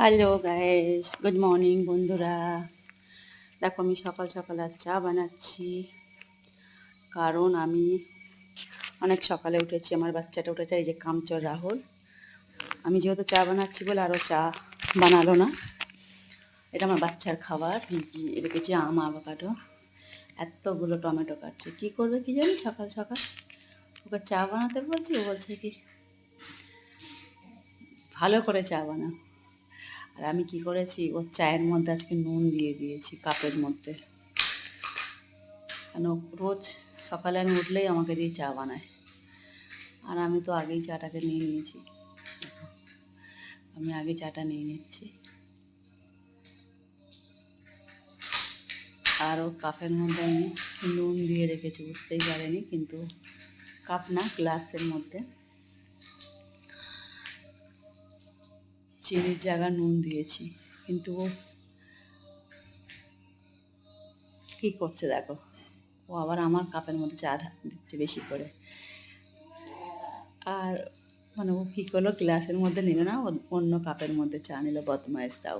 Hello guys, good morning বন্ধুরা। দেখো আমি সকাল সকাল আজ চা বানাচ্ছি, কারণ আমি অনেক সকালে উঠেছি। আমার বাচ্চাটা উঠেছে, এই যে কামচোর রাহুল। আমি যেহেতু চা বানাচ্ছি বলে আরও চা বানালো না। এটা আমার বাচ্চার খাবার। রেখেছি আম, আভোকাডো, এতগুলো টমেটো কাটছে। কী করবে কি জানি সকাল সকাল। ওকে চা বানাতে বলছি, ও বলছে কি ভালো করে চা বানাও। আর আমি কি করেছি, ওর চায়ের মধ্যে আজকে নুন দিয়ে দিয়েছি কাপের মধ্যে। কেন রোজ সকালে আমি উঠলেই আমাকে দিয়ে চা বানায়, আর আমি তো আগেই চাটাকে নিয়ে নিয়েছি। আমি আগে চাটা নিয়ে নিচ্ছি। আর ও কাপের মধ্যে আমি নুন দিয়ে রেখেছি, বুঝতেই পারেনি, কিন্তু কাপ না, গ্লাসের মধ্যে চিনির জায়গা নুন দিয়েছি। কিন্তু ও কী করছে দেখো, ও আবার আমার কাপের মধ্যে চা দিচ্ছে বেশি করে। আর ও কী করলো, গ্লাসের মধ্যে নিল না, অন্য কাপের মধ্যে চা নিল, বদমাইশ দাও।